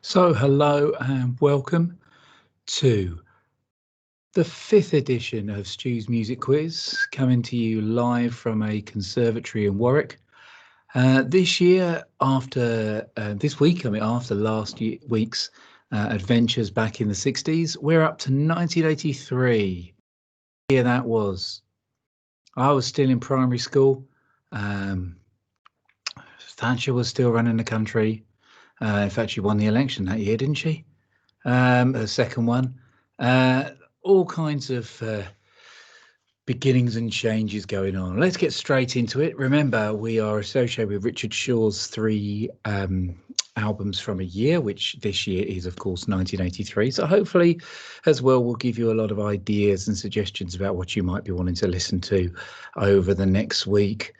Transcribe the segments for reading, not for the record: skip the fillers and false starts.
So, hello and welcome to the fifth edition of Stu's Music Quiz, coming to you live from a conservatory in Warwick. This year, after this week, after week's adventures back in the 60s, we're up to 1983. The year that was. I was still in primary school. Thatcher was still running the country. In fact, she won the election that year, didn't she? Her second one. All kinds of beginnings and changes going on. Let's get straight into it. Remember, we are associated with Richard Shaw's three albums from a year, which this year is, of course, 1983. So hopefully, as well, we'll give you a lot of ideas and suggestions about what you might be wanting to listen to over the next week.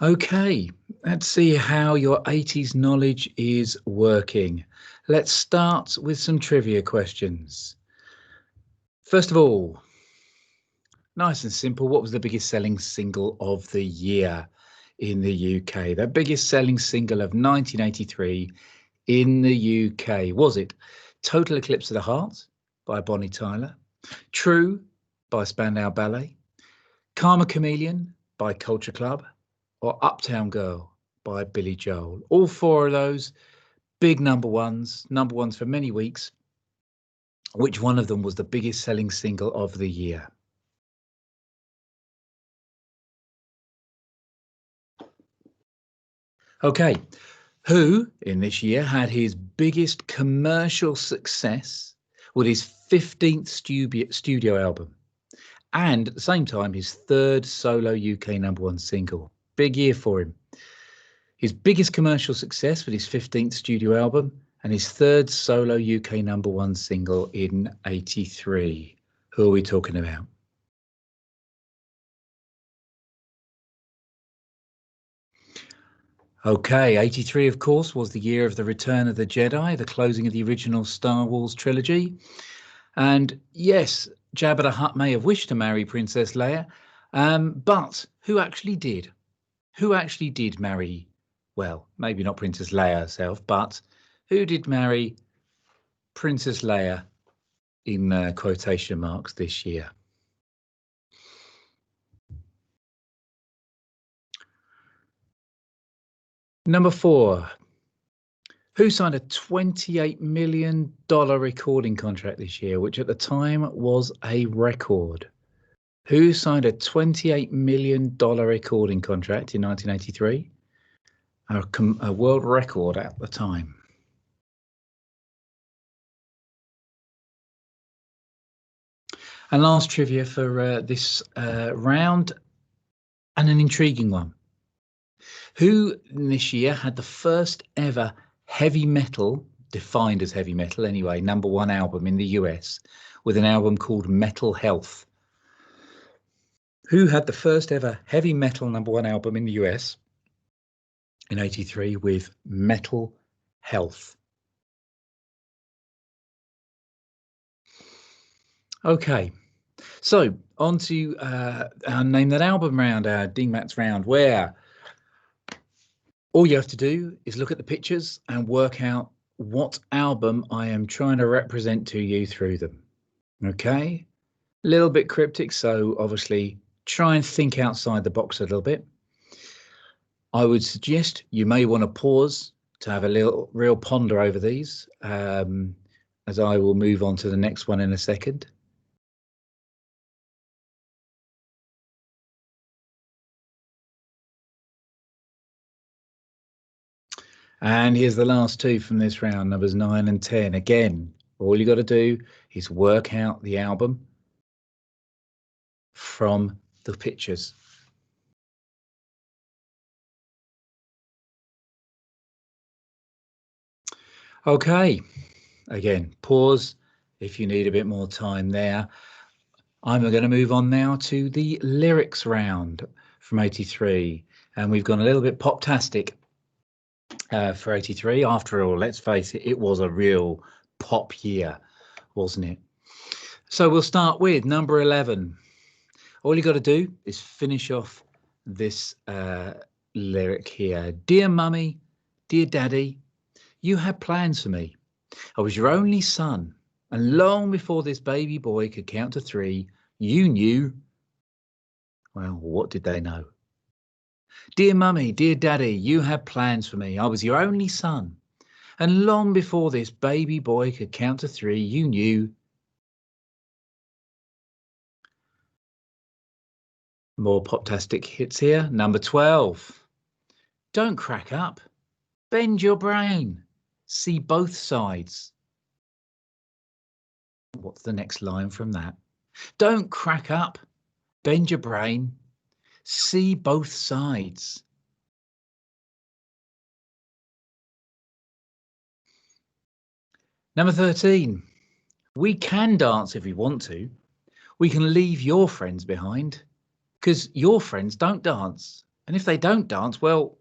Okay, let's see how your 80s knowledge is working. Let's start with some trivia questions. First of all, nice and simple, what was the biggest selling single of the year in the UK? The biggest selling single of 1983 in the UK. Was it Total Eclipse of the Heart by Bonnie Tyler, True by Spandau Ballet, Karma Chameleon by Culture Club, or Uptown Girl by Billy Joel? All four of those big number ones for many weeks. Which one of them was the biggest selling single of the year? Okay, who in this year had his biggest commercial success with his 15th studio album, and at the same time his third solo UK number one single? Big year for him. His biggest commercial success with his 15th studio album and his third solo UK number one single in 83. Who are we talking about? Okay, 83, of course, was the year of the Return of the Jedi, the closing of the original Star Wars trilogy. And yes, Jabba the Hutt may have wished to marry Princess Leia, but who actually did? Who actually did marry, well, maybe not Princess Leia herself, but who did marry Princess Leia in quotation marks this year? Number 4. Who signed a $28 million recording contract this year, which at the time was a record? Who signed a $28 million recording contract in 1983? A world record at the time. And last trivia for this round, and an intriguing one. Who this year had the first ever heavy metal, defined as heavy metal anyway, number one album in the US with an album called Metal Health? Who had the first ever heavy metal number one album in the US in 83 with Metal Health? Okay, so on to our Name That Album round, our DMATS round, where all you have to do is look at the pictures and work out what album I am trying to represent to you through them. Okay, a little bit cryptic, so obviously try and think outside the box a little bit. I would suggest you may want to pause to have a little real ponder over these, as I will move on to the next one in a second. And here's the last two from this round, numbers 9 and 10. Again, all you got to do is work out the album from the pictures. Okay, again, pause if you need a bit more time there. I'm going to move on now to the lyrics round from 83. And we've gone a little bit pop-tastic for 83. After all, let's face it, it was a real pop year, wasn't it? So we'll start with number 11. All you got to do is finish off this lyric here. Dear Mummy, dear Daddy, you had plans for me. I was your only son, and long before this baby boy could count to 3, you knew. Well, what did they know? Dear mummy, dear daddy, you had plans for me. I was your only son, and long before this baby boy could count to 3, you knew. More Poptastic hits here. Number 12. Don't crack up. Bend your brain. See both sides. What's the next line from that? Don't crack up. Bend your brain. See both sides. Number 13. We can dance if we want to. We can leave your friends behind, because your friends don't dance. And if they don't dance, well,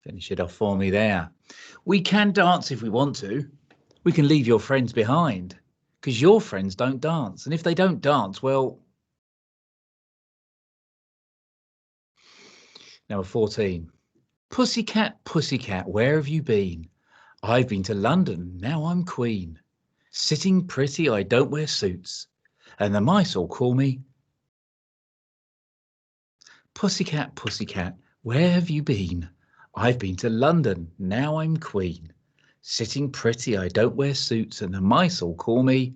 finish it off for me there. We can dance if we want to. We can leave your friends behind, because your friends don't dance. And if they don't dance, well. Number 14. Pussycat, pussycat, where have you been? I've been to London, now I'm queen. Sitting pretty, I don't wear suits, and the mice all call me. Pussycat, pussycat, where have you been? I've been to London, now I'm queen. Sitting pretty, I don't wear suits, and the mice all call me.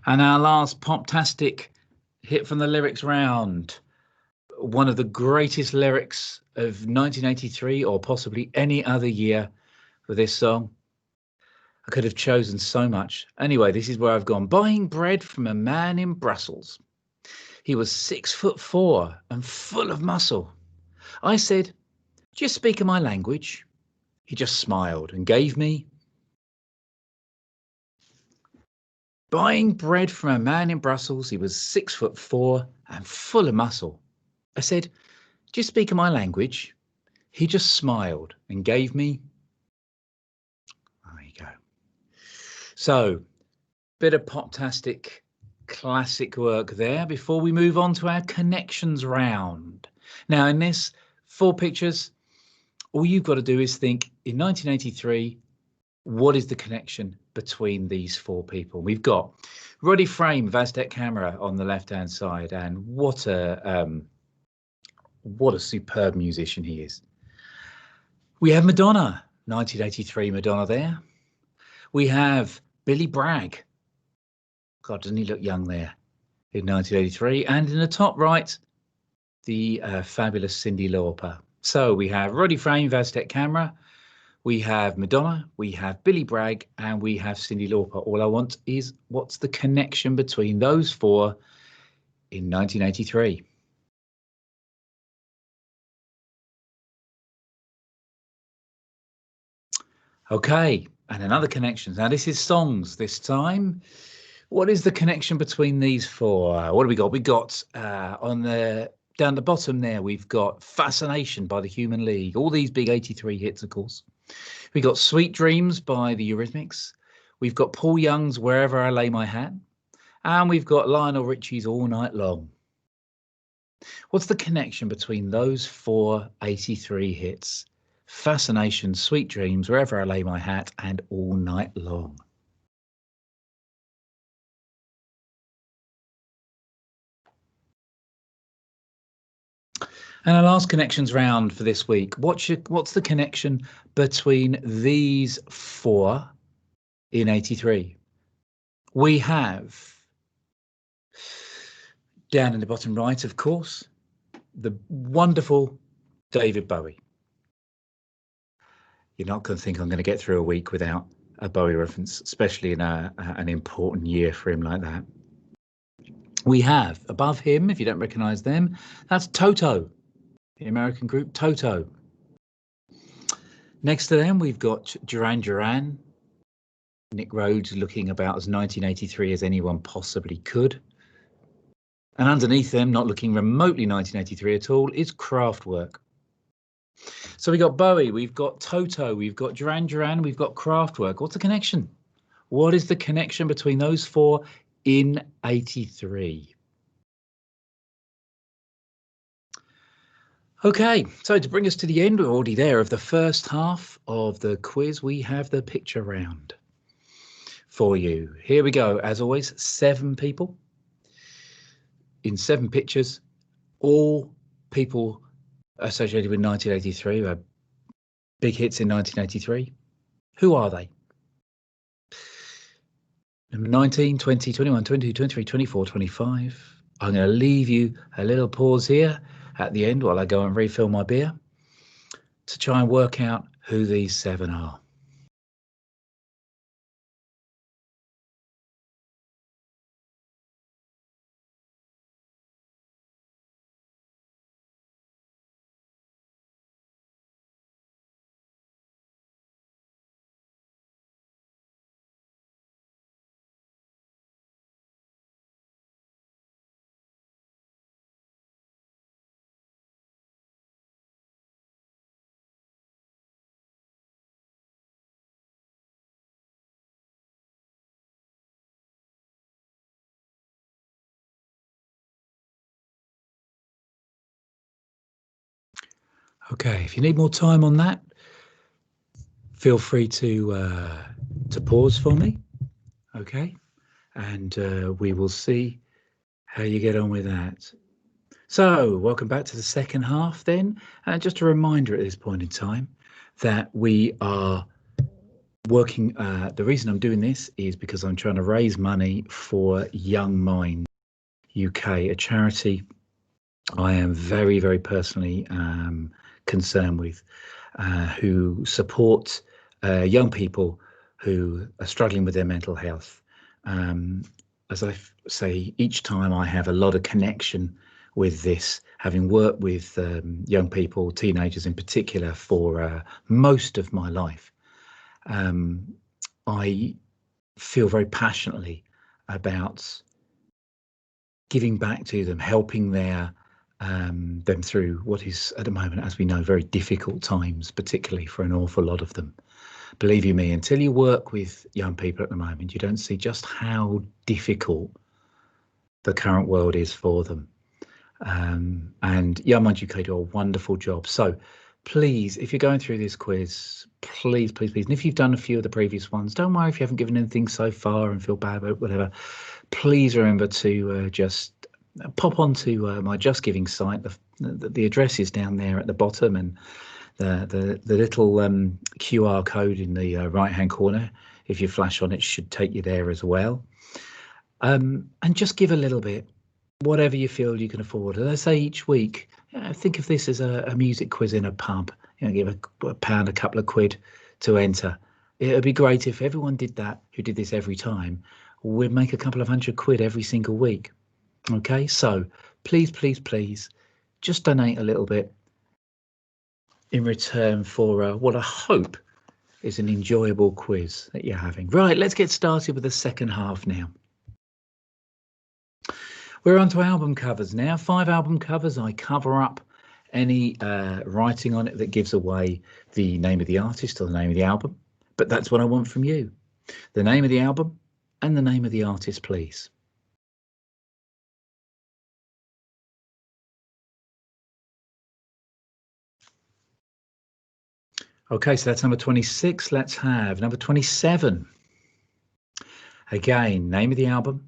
And our last Poptastic hit from the lyrics round. One of the greatest lyrics of 1983 or possibly any other year for this song. I could have chosen so much. Anyway, this is where I've gone. Buying bread from a man in Brussels. He was 6'4" and full of muscle. I said, do you speak my language? He just smiled and gave me. Buying bread from a man in Brussels. He was 6'4" and full of muscle. I said, do you speak my language? He just smiled and gave me. There you go. So, bit of Poptastic classic work there before we move on to our connections round. Now, in this 4 pictures, all you've got to do is think in 1983, what is the connection between these 4 people? We've got Roddy Frame, Vaztec camera on the left-hand side, and what a superb musician he is. We have Madonna, 1983 Madonna there. We have Billy Bragg. God, doesn't he look young there in 1983? And in the top right, the fabulous Cyndi Lauper. So we have Roddy Frame, Vaztec camera. We have Madonna, we have Billy Bragg, and we have Cyndi Lauper. All I want is what's the connection between those 4 in 1983? Okay, and another connection. Now this is songs this time. What is the connection between these 4? What do we got? We got on the down the bottom there, we've got Fascination by the Human League. All these big 83 hits, of course. We got Sweet Dreams by the Eurythmics. We've got Paul Young's Wherever I Lay My Hat. And we've got Lionel Richie's All Night Long. What's the connection between those 4 83 hits? Fascination, Sweet Dreams, Wherever I Lay My Hat, and All Night Long. And our last connections round for this week. What's the connection between these 4 in 83? We have, down in the bottom right, of course, the wonderful David Bowie. You're not going to think I'm going to get through a week without a Bowie reference, especially in an important year for him like that. We have, above him, if you don't recognise them, that's Toto, the American group Toto. Next to them, we've got Duran Duran. Nick Rhodes looking about as 1983 as anyone possibly could. And underneath them, not looking remotely 1983 at all, is Kraftwerk. So we've got Bowie, we've got Toto, we've got Duran Duran, we've got Kraftwerk. What's the connection? What is the connection between those 4 in 83? Okay, so to bring us to the end, we're already there of the first half of the quiz. We have the picture round for you. Here we go. As always, 7 people in 7 pictures, all people associated with 1983, big hits in 1983. Who are they? Number 19, 20, 21, 22, 23, 24, 25. I'm going to leave you a little pause here at the end while I go and refill my beer to try and work out who these 7 are. Okay, if you need more time on that, feel free to pause for me. Okay, and we will see how you get on with that. So, welcome back to the second half then. And just a reminder at this point in time that we are working. The reason I'm doing this is because I'm trying to raise money for Young Minds UK, a charity I am very, very personally concerned with, who support young people who are struggling with their mental health. As I say, each time I have a lot of connection with this, having worked with young people, teenagers in particular, for most of my life. I feel very passionately about giving back to them, helping them through what is, at the moment, as we know, very difficult times, particularly for an awful lot of them. Believe you me, until you work with young people at the moment, you don't see just how difficult the current world is for them. And Young Minds UK do a wonderful job. So please, if you're going through this quiz, please, please, please, and if you've done a few of the previous ones, don't worry if you haven't given anything so far and feel bad about whatever. Please remember to just pop onto my Just Giving site. The address is down there at the bottom, and the little QR code in the right hand corner, if you flash on it, should take you there as well. And just give a little bit, whatever you feel you can afford. As I say each week, think of this as a music quiz in a pub. Give a pound, a couple of quid to enter. It would be great if everyone did that, who did this every time. We'd make a couple of £100 every single week. Okay, so please, please, please, just donate a little bit in return for what I hope is an enjoyable quiz that you're having. Right, let's get started with the second half now. We're on to album covers now. 5 album covers. I cover up any writing on it that gives away the name of the artist or the name of the album. But that's what I want from you. The name of the album and the name of the artist, please. Okay, so that's number 26. Let's have number 27. Again, name of the album,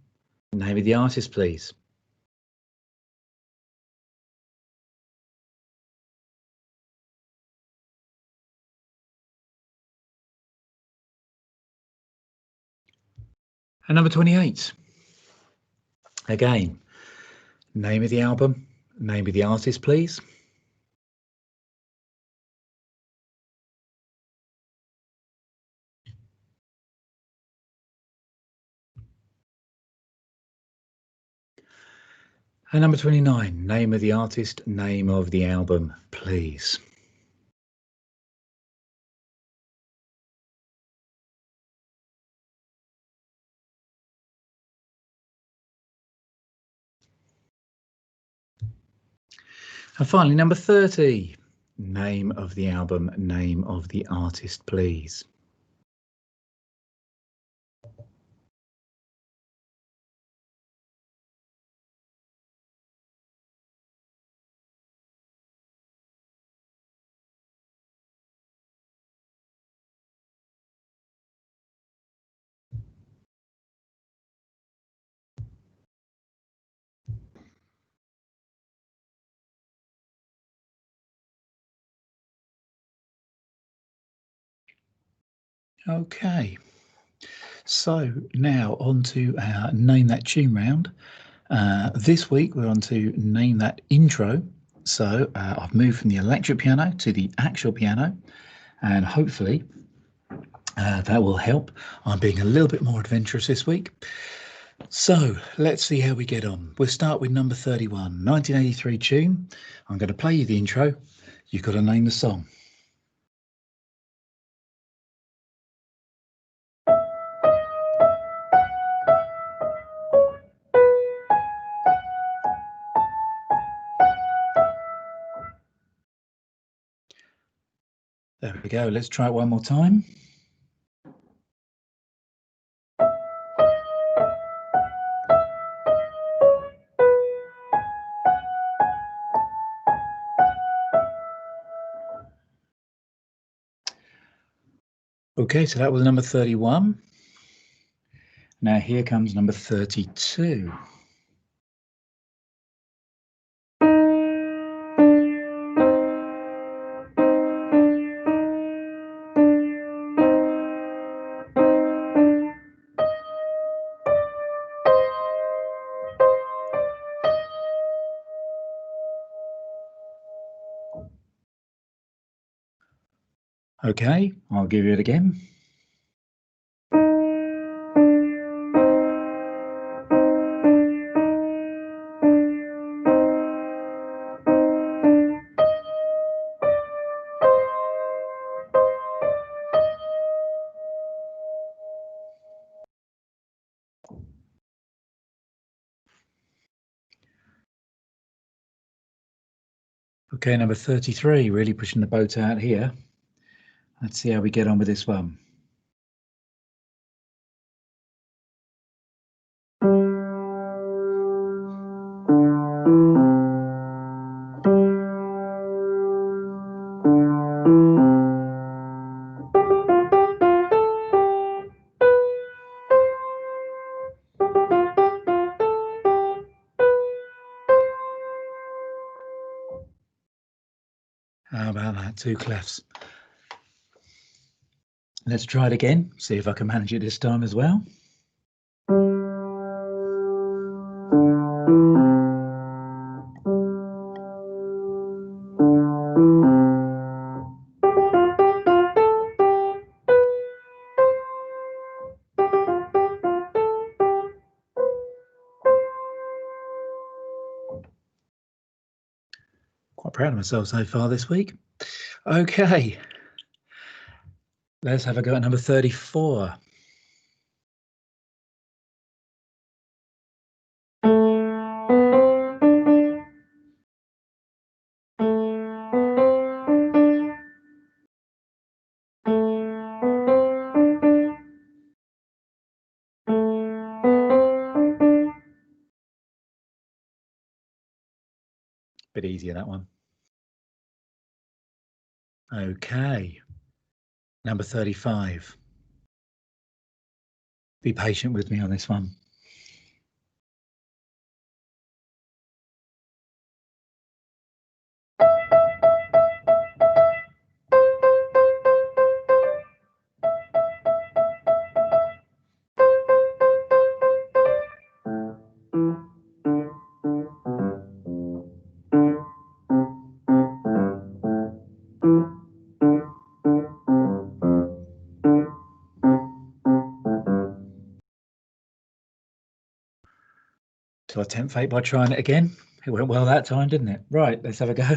name of the artist, please. And number 28. Again, name of the album, name of the artist, please. And number 29, name of the artist, name of the album, please. And finally, number 30, name of the album, name of the artist, please. Okay, so now on to our Name That Tune round. This week we're on to Name That Intro. So I've moved from the electric piano to the actual piano, and hopefully that will help. I'm being a little bit more adventurous this week. So let's see how we get on. We'll start with number 31, 1983 tune. I'm going to play you the intro. You've got to name the song. There we go. Let's try it one more time. Okay, so that was number 31. Now here comes number 32. Okay, I'll give you it again. Okay, number 33, really pushing the boat out here. Let's see how we get on with this one. How about that? Two clefs. Let's try it again, see if I can manage it this time as well. Quite proud of myself so far this week. Okay, let's have a go at number 34. Bit easier, that one. Okay, number 35. Be patient with me on this one. So I tempt fate by trying it again. It went well that time, didn't it? Right, let's have a go.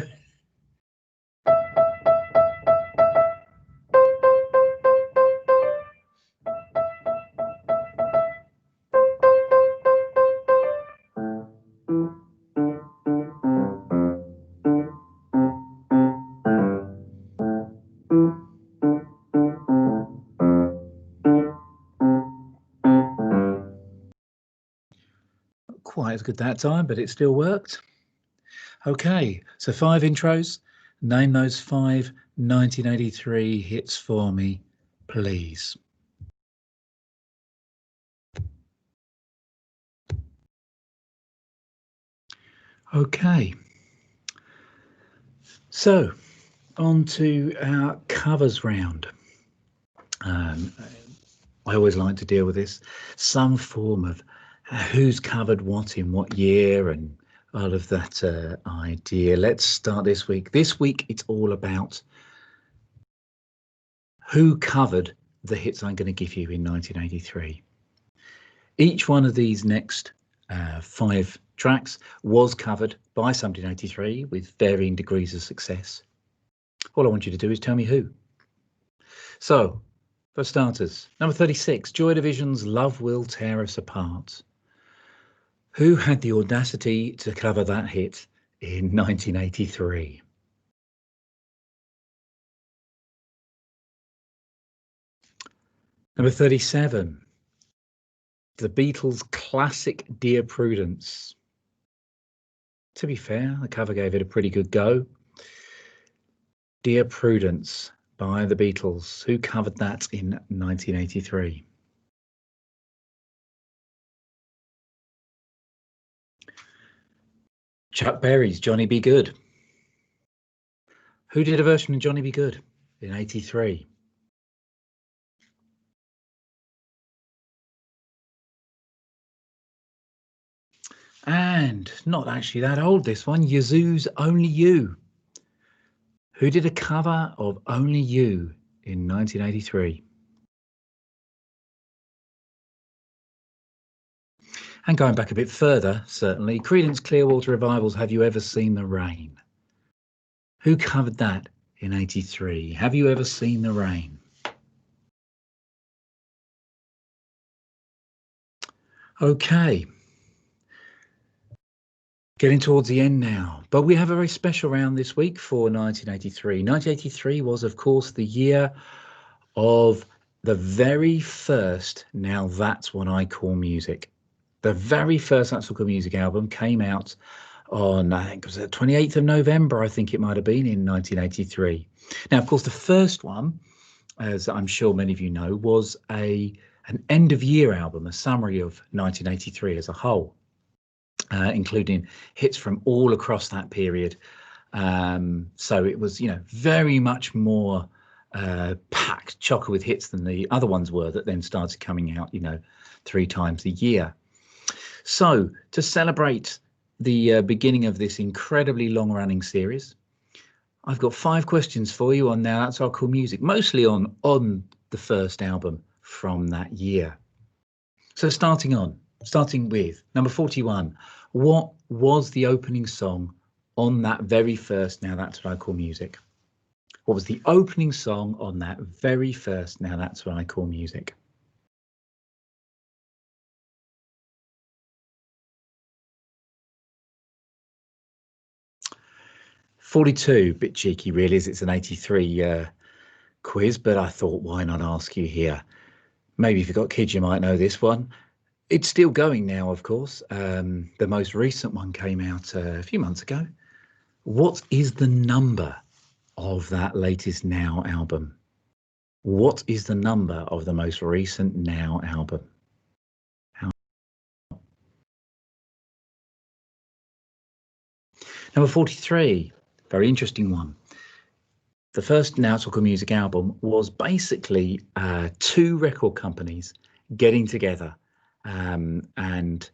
Not quite as good that time, but it still worked. Okay, so 5 intros. Name those 5 1983 hits for me, please. Okay, so on to our covers round. I always like to deal with this, some form of who's covered what in what year and all of that idea. Let's start this week. This week, it's all about who covered the hits I'm going to give you in 1983. Each one of these next 5 tracks was covered by somebody in 83 with varying degrees of success. All I want you to do is tell me who. So, for starters, number 36, Joy Division's Love Will Tear Us Apart. Who had the audacity to cover that hit in 1983? Number 37, the Beatles' classic Dear Prudence. To be fair, the cover gave it a pretty good go. Dear Prudence by the Beatles. Who covered that in 1983? Chuck Berry's Johnny B. Good. Who did a version of Johnny B. Good in 83? And not actually that old, this one, Yazoo's Only You. Who did a cover of Only You in 1983? And going back a bit further, certainly, Creedence Clearwater Revival's Have You Ever Seen the Rain? Who covered that in 83? Have You Ever Seen the Rain? Okay. Getting towards the end now, but we have a very special round this week for 1983. 1983 was, of course, the year of the very first Now That's What I Call Music. The very first That's What I Call Music album came out on, I think it was the 28th of November, I think it might have been, in 1983. Now, of course, the first one, as I'm sure many of you know, was an end-of-year album, a summary of 1983 as a whole. Including hits from all across that period. So it was, very much more packed, chocker with hits than the other ones were that then started coming out, 3 times a year. So to celebrate the beginning of this incredibly long-running series, I've got 5 questions for you on Now That's What I Call Music, mostly on the first album from that year. So starting with number 41, what was the opening song on that very first Now That's What I Call Music? What was the opening song on that very first Now That's What I Call Music? $42, bit cheeky really, as it's an 83 quiz, but I thought, why not ask you here? Maybe if you've got kids, you might know this one. It's still going now, of course. The most recent one came out a few months ago. What is the number of that latest Now album? What is the number of the most recent Now album? Number 43, very interesting one. The first Now That's What I Call Music album was basically 2 record companies getting together and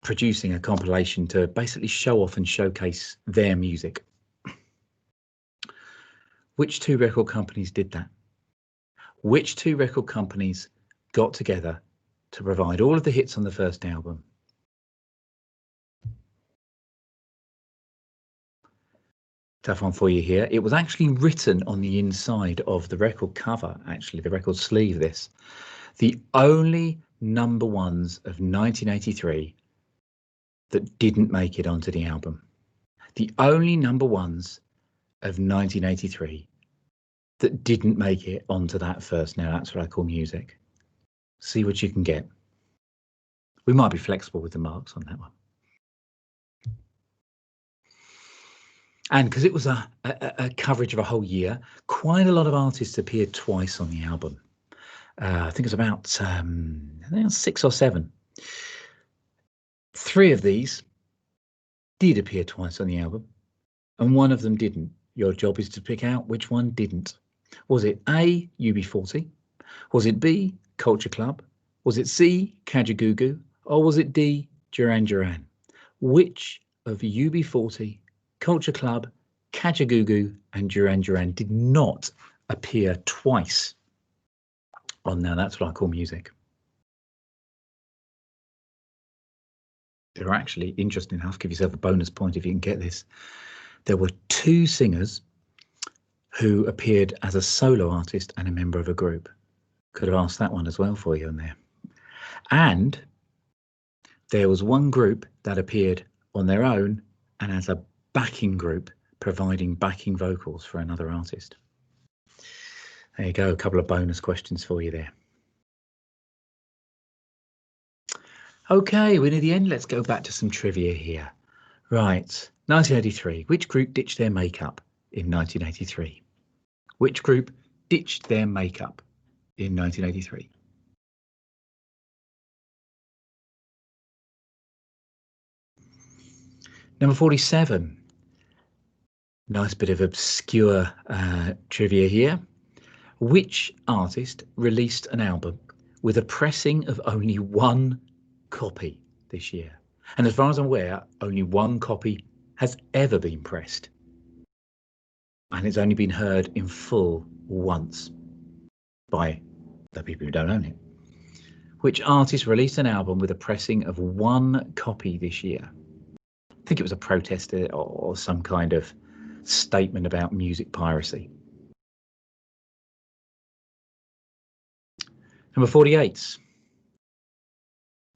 producing a compilation to basically show off and showcase their music. Which 2 record companies did that? Which 2 record companies got together to provide all of the hits on the first album? Tough one for you here. It was actually written on the inside of the record cover, actually, the record sleeve, this. The only number ones of 1983 that didn't make it onto the album. The only number ones of 1983 that didn't make it onto that first Now That's What I Call Music. See what you can get. We might be flexible with the marks on that one. And because it was a coverage of a whole year, quite a lot of artists appeared twice on the album. I think it's about 6 or 7. 3 of these did appear twice on the album, and 1 of them didn't. Your job is to pick out which one didn't. Was it A, UB40, Was it B, Culture Club? Was it C, Kajagoogoo? Or was it D, Duran Duran? Which of UB40, Culture Club, Kajagoogoo and Duran Duran did not appear twice on Now That's What I Call Music? There are actually, interesting enough, give yourself a bonus point if you can get this. There were 2 singers who appeared as a solo artist and a member of a group. Could have asked that one as well for you on there. And there was 1 group that appeared on their own and as a backing group, providing backing vocals for another artist. There you go, a couple of bonus questions for you there. Okay, we're near the end. Let's go back to some trivia here. Right, 1983. Which group ditched their makeup in 1983? Which group ditched their makeup in 1983? Number 47. Nice bit of obscure trivia here. Which artist released an album with a pressing of only 1 copy this year? And as far as I'm aware, only 1 copy has ever been pressed. And it's only been heard in full once by the people who don't own it. Which artist released an album with a pressing of 1 copy this year? I think it was a protest or some kind of statement about music piracy. Number 48.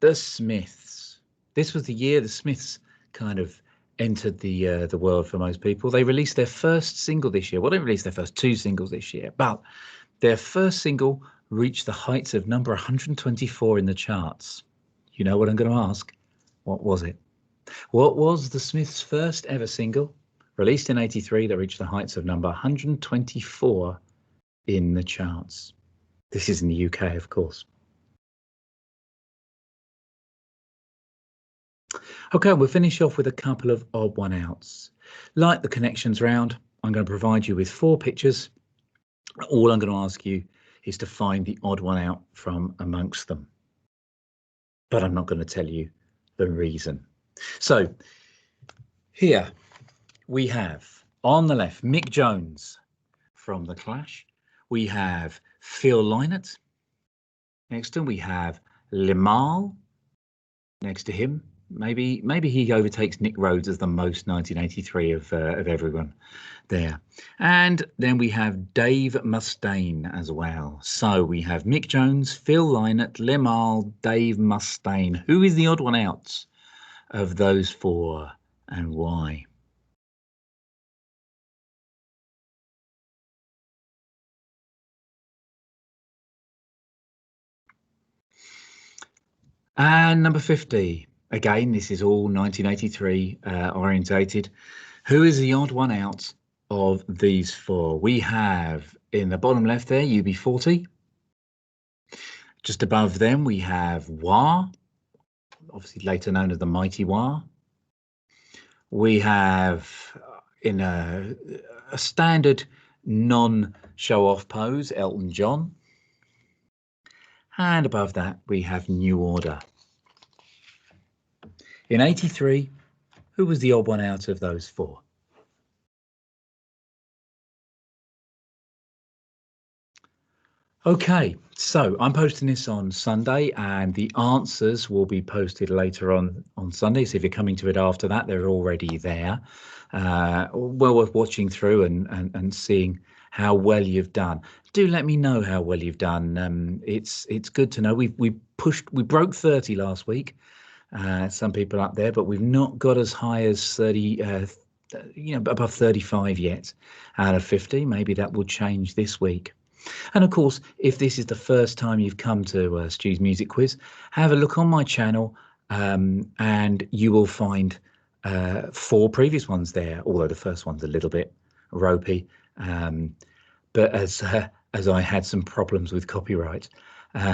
The Smiths. This was the year the Smiths kind of entered the world for most people. They released their first single this year. Well, they released their first 2 singles this year, but their first single reached the heights of number 124 in the charts. You know what I'm going to ask? What was it? What was the Smiths' first ever single, released in 83, that reached the heights of number 124 in the charts? This is in the UK, of course. Okay, we'll finish off with a couple of odd one outs. Like the connections round, I'm going to provide you with 4 pictures. All I'm going to ask you is to find the odd one out from amongst them. But I'm not going to tell you the reason. So here we have on the left Mick Jones from The Clash. We have Phil Lynott. Next to him we have Limahl. Next to him, maybe he overtakes Nick Rhodes as the most 1983 of everyone there. And then we have Dave Mustaine as well. So we have Mick Jones, Phil Lynott, Limahl, Dave Mustaine. Who is the odd one out of those 4 and why? And number 50. Again, this is all 1983 orientated. Who is the odd one out of these 4? We have in the bottom left there, UB40. Just above them, we have Wah, obviously later known as the Mighty Wah. We have in a standard non-show-off pose, Elton John. And above that, we have New Order. In 83, who was the odd one out of those 4? Okay, so I'm posting this on Sunday and the answers will be posted later on Sunday. So if you're coming to it after that, they're already there. Well worth watching through and seeing how well you've done. Do let me know how well you've done. It's good to know. We broke 30 last week. Some people up there, but we've not got as high as 30, above 35 yet out of 50. Maybe that will change this week. And of course, if this is the first time you've come to Stu's Music Quiz, have a look on my channel and you will find 4 previous ones there, although the first one's a little bit ropey. But as I had some problems with copyright,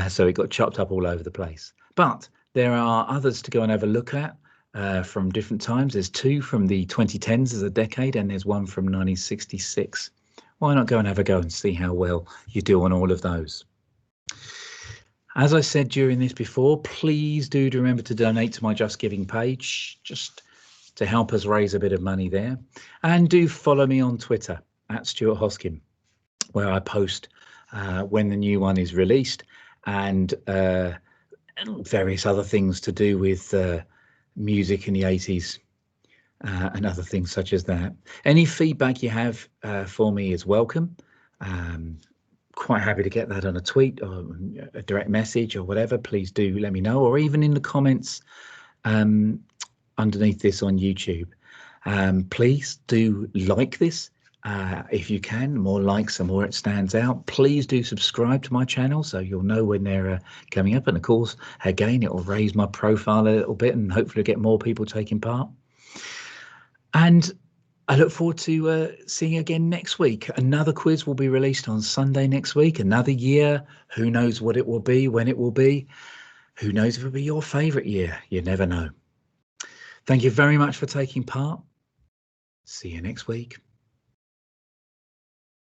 so it got chopped up all over the place. But there are others to go and have a look at from different times. There's 2 from the 2010s as a decade, and there's 1 from 1966. Why not go and have a go and see how well you do on all of those? As I said during this before, please do remember to donate to my Just Giving page, just to help us raise a bit of money there. And do follow me on Twitter at Stuart Hoskin, where I post when the new one is released, and various other things to do with music in the 80s and other things such as that. Any feedback you have for me is welcome. Quite happy to get that on a tweet or a direct message or whatever. Please do let me know, or even in the comments underneath this on YouTube. Please do like this if you can. More likes, the more it stands out. Please do subscribe to my channel so you'll know when they're coming up. And of course, again, it will raise my profile a little bit and hopefully get more people taking part. And I look forward to seeing you again next week. Another quiz will be released on Sunday next week. Another year. Who knows what it will be, when it will be. Who knows if it'll be your favourite year. You never know. Thank you very much for taking part. See you next week.